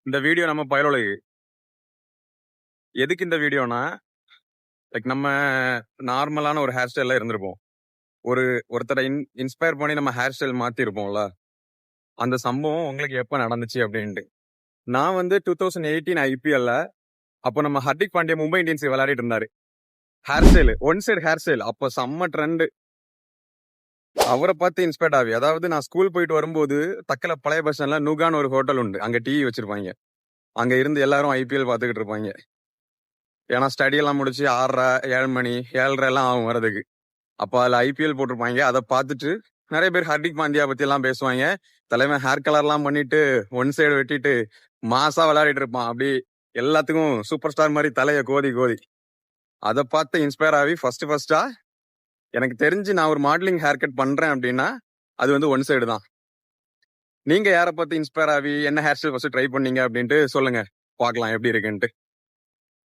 இந்த வீடியோ நம்ம பயாலஜி. எதுக்கு இந்த வீடியோனா, லைக் நம்ம நார்மலான ஒரு ஹேர் ஸ்டைல்ல இருந்திருப்போம். ஒருத்தரை இன்ஸ்பயர் பண்ணி நம்ம ஹேர் ஸ்டைல் மாத்திருப்போம்ல. அந்த சம்பவம் உங்களுக்கு எப்ப நடந்துச்சு அப்படின்ட்டு. நான் வந்து 2018 ஐபிஎல்ல அப்போ நம்ம ஹர்திக் பாண்டியா மும்பை இந்தியன்ஸ் விளையாடிட்டு இருந்தாரு. Hair style one side hair style அப்போ செம்ம ட்ரெண்ட். அவரை பார்த்து இன்ஸ்பயர்ட் ஆகி, அதாவது நான் ஸ்கூல் போயிட்டு வரும்போது தக்கல பழைய பஸ் ஸ்டாண்ட்ல நுகான்னு ஒரு ஹோட்டல் உண்டு. அங்க டிவி வச்சிருப்பாங்க. அங்க இருந்து எல்லாரும் ஐபிஎல் பாத்துக்கிட்டு இருப்பாங்க. ஏன்னா ஸ்டடி எல்லாம் முடிச்சு 6:30 7 மணி 7:30 எல்லாம் ஆகும் வரதுக்கு. அப்போ அதுல ஐபிஎல் போட்டிருப்பாங்க. அதை பார்த்துட்டு நிறைய பேர் ஹர்திக் பாண்டியா பத்தி எல்லாம் பேசுவாங்க. தலைவன் ஹேர் கலர் எல்லாம் பண்ணிட்டு ஒன் சைடு வெட்டிட்டு மாசா விளையாடிட்டு இருப்பான். அப்படி எல்லாத்துக்கும் சூப்பர் ஸ்டார் மாதிரி தலைய கோதி கோதி. அதை பார்த்து இன்ஸ்பயர் ஆகி ஃபர்ஸ்டா எனக்கு தெரிஞ்சு நான் ஒரு மாடலிங் ஹேர் கட் பண்றேன் அப்படின்னா அது வந்து ஒன் சைடு தான். நீங்க யாரை பார்த்து இன்ஸ்பயர் ஆகி என்ன ஹேர் ஸ்டைல் ஃபர்ஸ்ட் ட்ரை பண்ணீங்க அப்படின்ட்டு சொல்லுங்க, பார்க்கலாம் எப்படி இருக்குன்ட்டு.